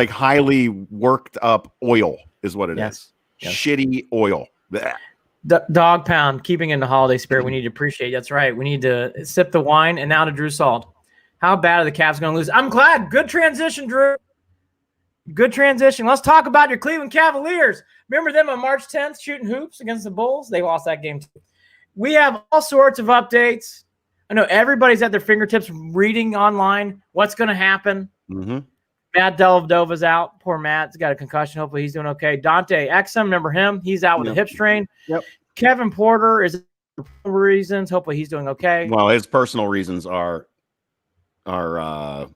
highly worked up oil is what it is. Yes. Shitty oil. Dog pound, keeping in the holiday spirit. We need to appreciate. That's right. We need to sip the wine. And now to Drew Salt. How bad are the Caps going to lose? I'm glad. Good transition, Drew. Good transition. Let's talk about your Cleveland Cavaliers. Remember them on March 10th shooting hoops against the Bulls? They lost that game too. We have all sorts of updates. I know everybody's at their fingertips reading online what's going to happen. Mm-hmm. Matt Dellavedova's out. Poor Matt's got a concussion. Hopefully he's doing okay. Dante Exum, remember him? He's out with a hip strain. Yep. Kevin Porter is for reasons. Hopefully he's doing okay. Well, his personal reasons are because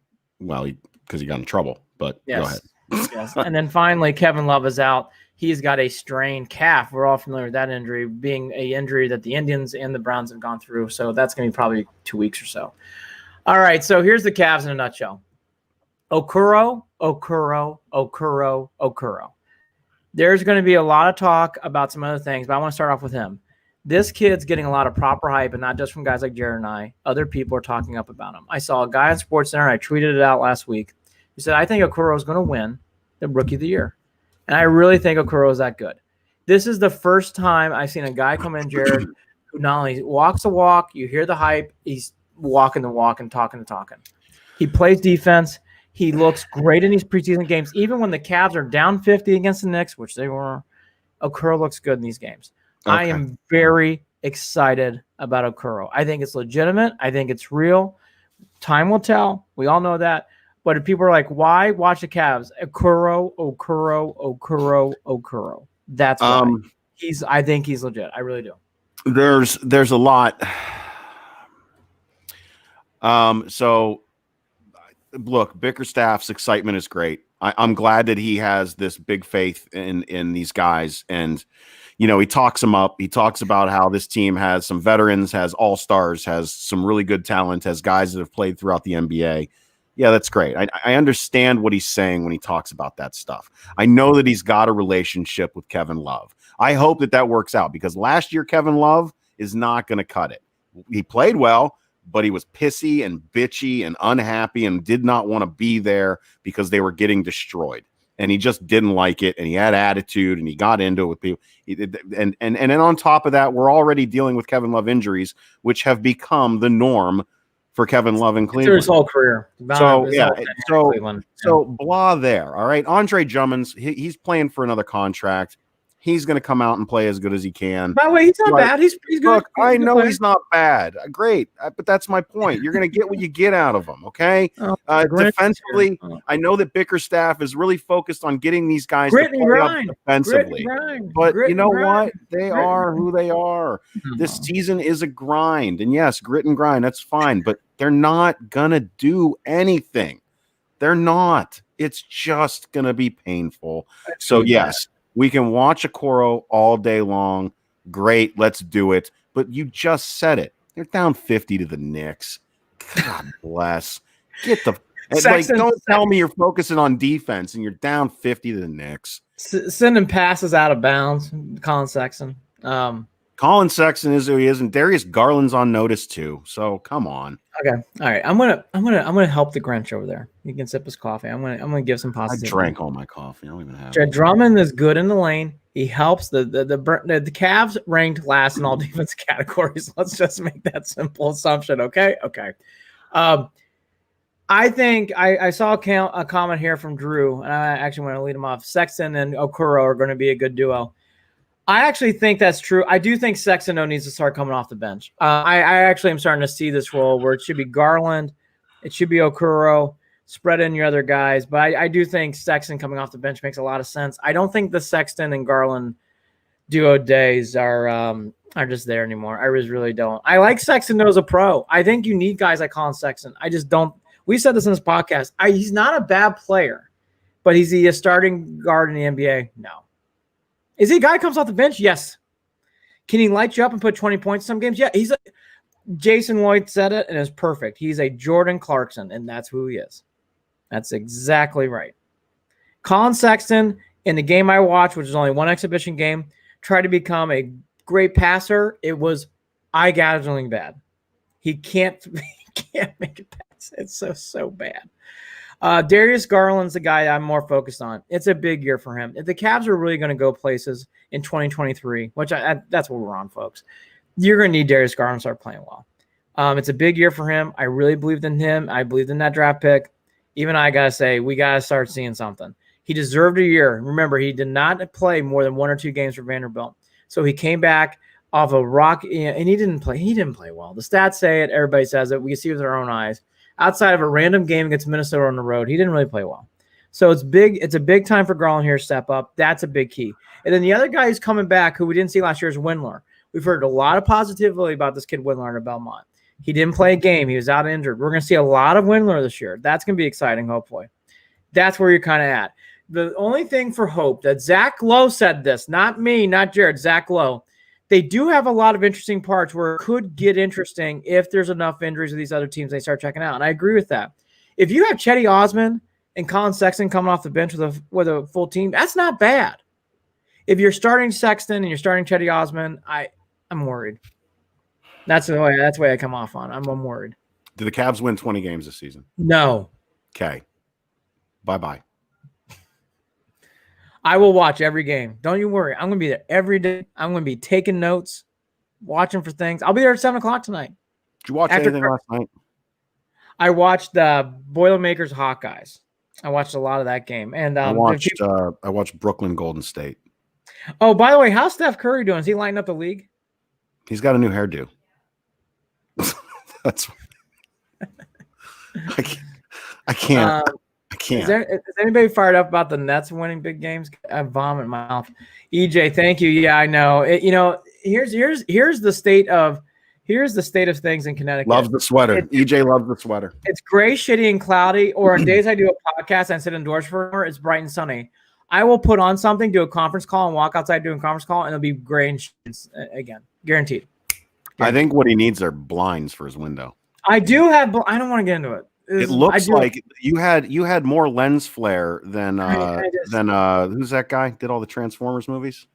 he got in trouble. But go ahead. Yes. And then finally, Kevin Love is out. He's got a strained calf. We're all familiar with that injury, being an injury that the Indians and the Browns have gone through. So that's going to be probably 2 weeks or so. All right, so here's the Cavs in a nutshell. Okoro. There's going to be a lot of talk about some other things, but I want to start off with him. This kid's getting a lot of proper hype, and not just from guys like Jared and I. Other people are talking up about him. I saw a guy on SportsCenter, I tweeted it out last week. He said, I think Okoro is going to win the Rookie of the Year. And I really think Okoro is that good. This is the first time I've seen a guy come in, Jared, who not only walks the walk, you hear the hype, he's walking the walk and talking the talking. He plays defense. He looks great in these preseason games. Even when the Cavs are down 50 against the Knicks, which they were, Okoro looks good in these games. Okay. I am very excited about Okoro. I think it's legitimate. I think it's real. Time will tell. We all know that. But if people are like, why watch the Cavs? Okoro. That's why. I think he's legit. I really do. There's a lot. So look, Bickerstaff's excitement is great. I'm glad that he has this big faith in these guys. And, he talks them up. He talks about how this team has some veterans, has all-stars, has some really good talent, has guys that have played throughout the NBA. Yeah, that's great. I understand what he's saying when he talks about that stuff. I know that he's got a relationship with Kevin Love. I hope that works out, because last year Kevin Love is not going to cut it. He played well, but he was pissy and bitchy and unhappy and did not want to be there because they were getting destroyed. And he just didn't like it, and he had attitude, and he got into it with people. And then on top of that, we're already dealing with Kevin Love injuries, which have become the norm for Kevin Love in Cleveland. His whole career. So blah there. All right. Andre Drummond's, he's playing for another contract. He's going to come out and play as good as he can. By the way, he's not bad. He's good. Look, I know he's not bad. Great. But that's my point. You're going to get what you get out of him, okay? Defensively, I know that Bickerstaff is really focused on getting these guys to play up defensively. But you know what? They are who they are. This season is a grind. And yes, grit and grind, that's fine. But they're not going to do anything. They're not. It's just going to be painful. So, yes. We can watch Okoro all day long. Great, let's do it. But you just said it. They're down 50 to the Knicks. God bless. Get the don't tell me you're focusing on defense and you're down 50 to the Knicks. Sending passes out of bounds. Colin Sexton. Colin Sexton is who he is, and Darius Garland's on notice too. So come on. Okay, all right. I'm gonna help the Grinch over there. He can sip his coffee. I'm gonna give some positivity. I drank all my coffee. I don't even have it. Drummond is good in the lane. He helps. The Cavs ranked last in all defense categories. Let's just make that simple assumption. Okay. I think I saw a comment here from Drew, and I actually want to lead him off. Sexton and Okoro are going to be a good duo. I actually think that's true. I do think Sexton needs to start coming off the bench. I actually am starting to see this role where it should be Garland, it should be Okoro, spread in your other guys. But I do think Sexton coming off the bench makes a lot of sense. I don't think the Sexton and Garland duo days are just there anymore. I really don't. I like Sexton though as a pro. I think you need guys like Colin Sexton. I just don't. We said this in this podcast. He's not a bad player, but is he a starting guard in the NBA? No. Is he a guy who comes off the bench? Yes. Can he light you up and put 20 points in some games? Yeah. Jason Lloyd said it, and it's perfect. He's a Jordan Clarkson, and that's who he is. That's exactly right. Colin Sexton, in the game I watched, which is only one exhibition game, tried to become a great passer. It was eye-gougingly bad. He can't make it pass. It's so bad. Darius Garland's the guy I'm more focused on. It's a big year for him. If the Cavs are really going to go places in 2023, which that's what we're on, folks, you're going to need Darius Garland to start playing well. It's a big year for him. I really believed in him. I believed in that draft pick. Even I got to say, we got to start seeing something. He deserved a year. Remember, he did not play more than 1 or 2 games for Vanderbilt. So he came back off a rock, and he didn't play well. The stats say it. Everybody says it. We can see with our own eyes. Outside of a random game against Minnesota on the road, he didn't really play well. So it's big. It's a big time for Garland here to step up. That's a big key. And then the other guy who's coming back, who we didn't see last year, is Windler. We've heard a lot of positivity about this kid Windler at Belmont. He didn't play a game. He was out injured. We're going to see a lot of Windler this year. That's going to be exciting, hopefully. That's where you're kind of at. The only thing for hope that Zach Lowe said this, not me, not Jared, Zach Lowe. They do have a lot of interesting parts where it could get interesting if there's enough injuries of these other teams they start checking out. And I agree with that. If you have Chetty Osman and Colin Sexton coming off the bench with a full team, that's not bad. If you're starting Sexton and you're starting Chetty Osman, I'm worried. That's the way I come off on. I'm worried. Do the Cavs win 20 games this season? No. Okay. Bye-bye. I will watch every game. Don't you worry. I'm going to be there every day. I'm going to be taking notes, watching for things. I'll be there at 7 o'clock tonight. Did you watch anything last night? I watched the Boilermakers Hawkeyes. I watched a lot of that game. And I watched Brooklyn Golden State. oh, by the way, how's Steph Curry doing? Is he lighting up the league? He's got a new hairdo. That's I can't. Is anybody fired up about the Nets winning big games? I vomit in my mouth. EJ, thank you. Yeah, I know. Here's the state of things in Connecticut. Loves the sweater. EJ loves the sweater. It's gray, shitty, and cloudy. Or on days I do a podcast and sit indoors for an hour, it's bright and sunny. I will put on something, do a conference call, and walk outside doing a conference call, and it'll be gray and shitty again. Guaranteed. I think what he needs are blinds for his window. I do have. I don't want to get into it. It looks like you had more lens flare than who's that guy? Did all the Transformers movies?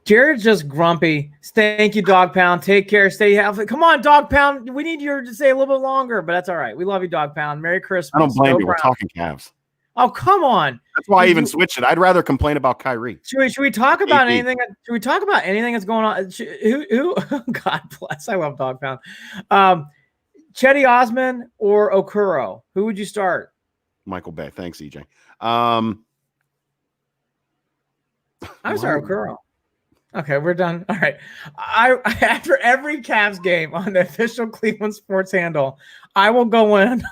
Jared's just grumpy. Thank you, Dog Pound. Take care. Stay healthy. Come on, Dog Pound. We need you to stay a little bit longer, but that's all right. We love you, Dog Pound. Merry Christmas. I don't blame you. We're talking Cavs. Oh, come on. That's why I even switched it. I'd rather complain about Kyrie. Should we talk about anything? Should we talk about anything that's going on? Who? God bless. I love Dog Pound. Chetty Osman or Okuro? Who would you start? Michael Bay. Thanks, EJ. I'm sorry, Okuro. Okay, we're done. All right. After every Cavs game on the official Cleveland Sports handle, I will go in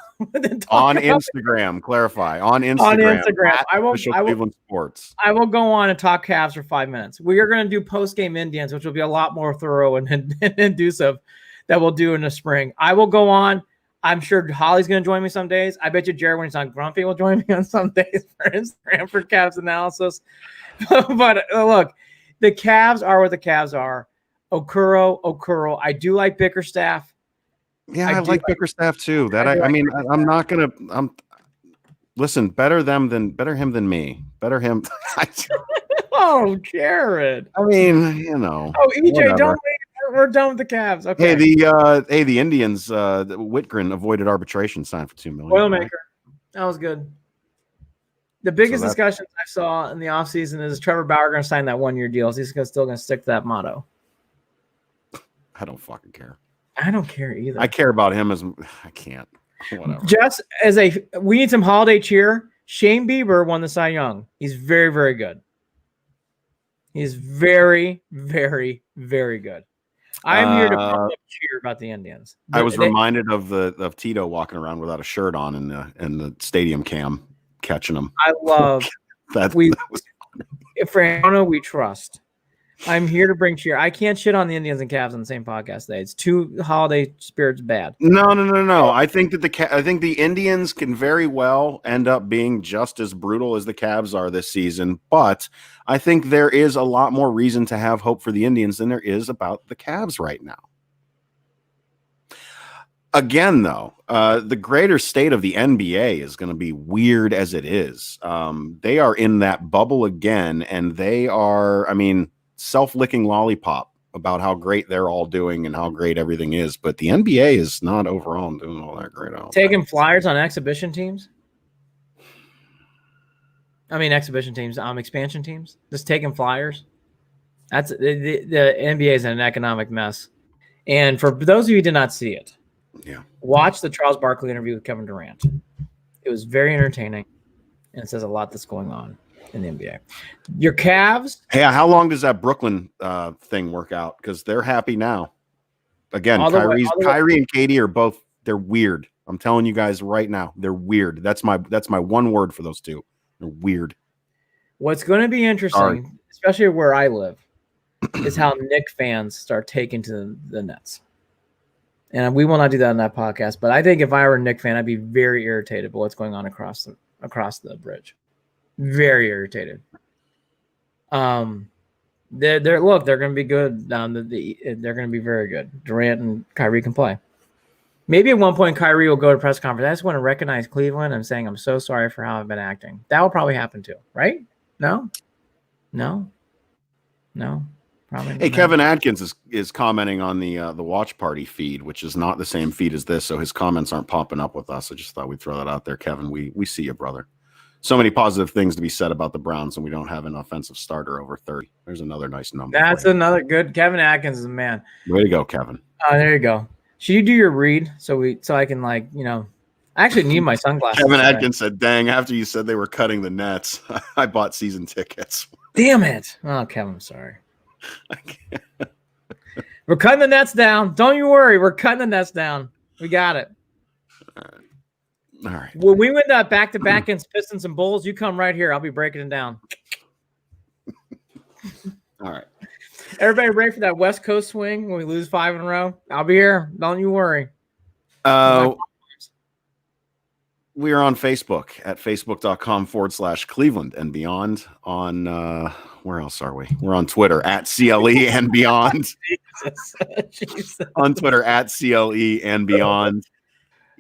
on Instagram. Clarify on Instagram. On Instagram, I will. Cleveland Sports. I will go on and talk Cavs for 5 minutes. We are going to do post game Indians, which will be a lot more thorough and inducive that we'll do in the spring. I will go on. I'm sure Holly's going to join me some days. I bet you Jared, when he's on Grumpy, will join me on some days for Instagram for Cavs analysis. But look. The Cavs are what the Cavs are. Okuro. I do like Bickerstaff. Yeah, I like Bickerstaff too. I'm not gonna. Listen. Better him than me. Better him. Oh, Jared. I mean, Oh, EJ, whatever. Don't wait. We're done with the Cavs. Okay. Hey, the Indians. Whitgren avoided arbitration, signed for $2 million. Boilermaker. That was good. The biggest discussions I saw in the offseason is Trevor Bauer going to sign that 1-year deal? Is he still going to stick to that motto? I don't fucking care. I don't care either. I care about him I can't. Whatever. Just we need some holiday cheer. Shane Bieber won the Cy Young. He's very, very good. He's very, very, very good. I'm here to pump up cheer about the Indians. I was reminded of Tito walking around without a shirt on in the stadium cam. Catching them. I love that. Frano, we trust. I'm here to bring cheer. I can't shit on the Indians and Cavs on the same podcast today. It's too holiday spirits bad. No. I think that the Indians can very well end up being just as brutal as the Cavs are this season, but I think there is a lot more reason to have hope for the Indians than there is about the Cavs right now. Again, though, the greater state of the NBA is going to be weird as it is. They are in that bubble again, and they are, self-licking lollipop about how great they're all doing and how great everything is. But the NBA is not overall doing all that great. Taking flyers on exhibition teams? Exhibition teams, expansion teams? Just taking flyers? That's the NBA is in an economic mess. And for those of you who did not see it, watch the Charles Barkley interview with Kevin Durant. It was very entertaining, and it says a lot that's going on in the NBA. Your Cavs. Hey, how long does that Brooklyn thing work out? Because they're happy now. Again, Kyrie and Katie are both. They're weird. I'm telling you guys right now, they're weird. That's my one word for those two. They're weird. What's going to be interesting, especially where I live, is how Knicks fans start taking to the Nets. And we will not do that on that podcast. But I think if I were a Knicks fan, I'd be very irritated by what's going on across the bridge. Very irritated. They're going to be good down they're going to be very good. Durant and Kyrie can play. Maybe at one point Kyrie will go to press conference. I just want to recognize Cleveland and saying I'm so sorry for how I've been acting. That will probably happen too, right? No. Probably. Hey, Kevin Atkins is commenting on the watch party feed, which is not the same feed as this, so his comments aren't popping up with us. I just thought we'd throw that out there, Kevin. We see you, brother. So many positive things to be said about the Browns, and we don't have an offensive starter over 30. There's another nice number. That's another good. Kevin Atkins is a man. Way to go, Kevin. Oh, there you go. Should you do your read so I can I actually need my sunglasses. Kevin today. Atkins said, dang, after you said they were cutting the nets, I bought season tickets. Damn it. Oh, Kevin, I'm sorry. We're cutting the nets down. Don't you worry. We're cutting the nets down. We got it. All right. When we win that back-to-back against Pistons and Bulls, you come right here. I'll be breaking it down. All right. Everybody ready for that West Coast swing when we lose 5 in a row? I'll be here. Don't you worry. We are on Facebook at facebook.com/Cleveland and beyond. On where else are we? We're on Twitter at CLE and beyond. Jesus. On Twitter at CLE and beyond.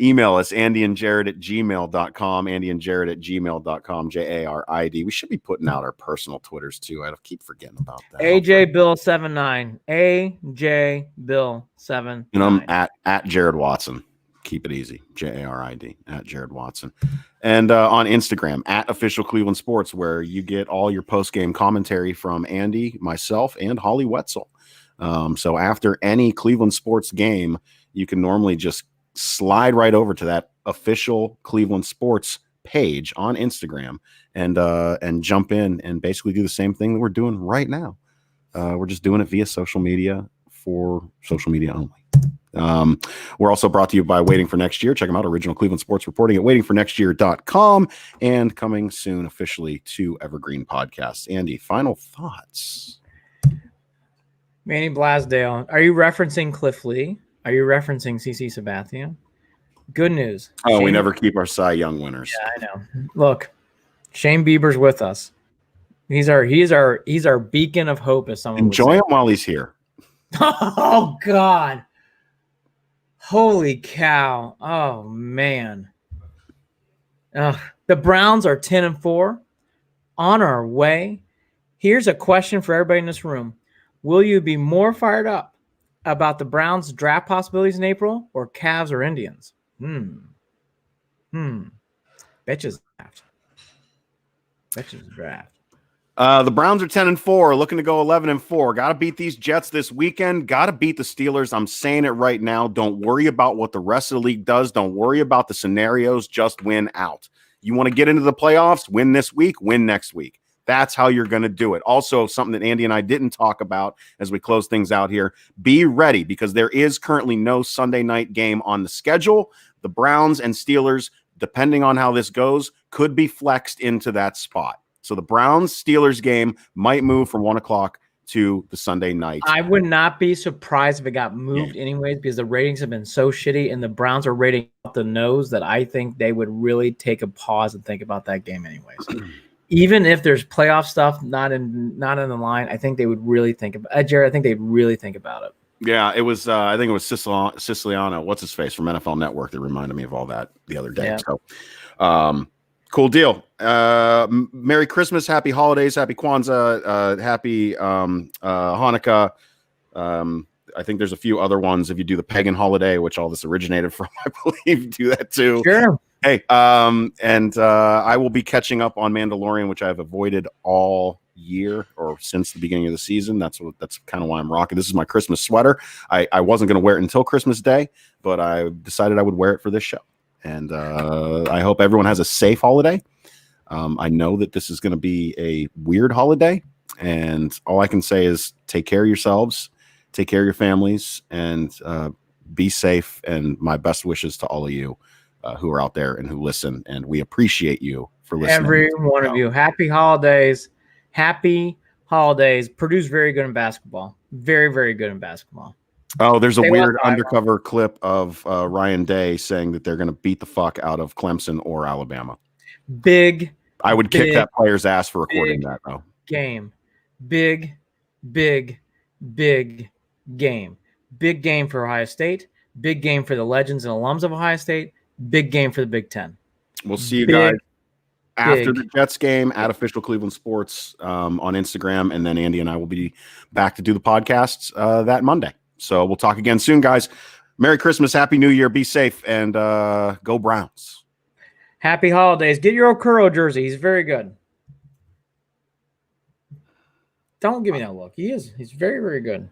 Email us andyandjared@gmail.com, andyandjared@gmail.com, JARID. We should be putting out our personal Twitters too. I keep forgetting about that. AJ Bill 79. AJ Bill 79. And I'm at Jared Watson. Keep it easy. JARID at Jared Watson. And on Instagram at Official Cleveland Sports, where you get all your post-game commentary from Andy, myself, and Holly Wetzel. So after any Cleveland sports game, you can normally just slide right over to that Official Cleveland Sports page on Instagram and jump in and basically do the same thing that we're doing right now. We're just doing it via social media for social media only. We're also brought to you by Waiting for Next Year. Check them out. Original Cleveland Sports Reporting at waitingfornextyear.com and coming soon officially to Evergreen Podcasts. Andy, final thoughts? Manny Blasdale. Are you referencing Cliff Lee? Are you referencing CC Sabathia? Good news. Oh, we never keep our Cy Young winners. Yeah, I know. Look, Shane Bieber's with us. He's our beacon of hope, as someone enjoy him while he's here. Oh God. Holy cow. Oh man. The Browns are 10-4 on our way. Here's a question for everybody in this room. Will you be more fired up about the Browns draft possibilities in April or Cavs or Indians? Bitches draft. The Browns are 10-4, looking to go 11-4. Got to beat these Jets this weekend. Got to beat the Steelers. I'm saying it right now. Don't worry about what the rest of the league does. Don't worry about the scenarios. Just win out. You want to get into the playoffs? Win this week, win next week. That's how you're going to do it. Also, something that Andy and I didn't talk about as we close things out here. Be ready because there is currently no Sunday night game on the schedule. The Browns and Steelers, depending on how this goes, could be flexed into that spot. So the Browns-Steelers game might move from 1 o'clock to the Sunday night. I would not be surprised if it got moved anyways because the ratings have been so shitty and the Browns are rating out the nose that I think they would really take a pause and think about that game anyways. Even if there's playoff stuff not in the line, I think they would really think about it. Jared, I think they'd really think about it. Yeah, it was. I think it was Siciliano. What's his face from NFL Network that reminded me of all that the other day. Yeah. So, cool deal. Merry Christmas, happy holidays, happy Kwanzaa, happy Hanukkah. I think there's a few other ones. If you do the pagan holiday, which all this originated from, I believe, do that too. Sure. Hey, and I will be catching up on Mandalorian, which I've avoided all year or since the beginning of the season. That's kind of why I'm rocking. This is my Christmas sweater. I wasn't going to wear it until Christmas Day, but I decided I would wear it for this show. And I hope everyone has a safe holiday. I know that this is going to be a weird holiday, and all I can say is take care of yourselves, take care of your families, and be safe. And my best wishes to all of you who are out there and who listen. And we appreciate you for listening. Every one of you. Happy holidays. Happy holidays. Purdue's very good in basketball. Very, very good in basketball. Oh, there's a weird undercover clip of Ryan Day saying that they're going to beat the fuck out of Clemson or Alabama. I would kick that player's ass for recording that, though. Game. Big game. Big game for Ohio State. Big game for the legends and alums of Ohio State. Big game for the Big Ten. We'll see you guys after the Jets game at Official Cleveland Sports on Instagram. And then Andy and I will be back to do the podcasts that Monday. So we'll talk again soon, guys. Merry Christmas, Happy New Year, be safe, and go Browns. Happy holidays. Get your Okuro jersey. He's very good. Don't give me that look. He's very, very good.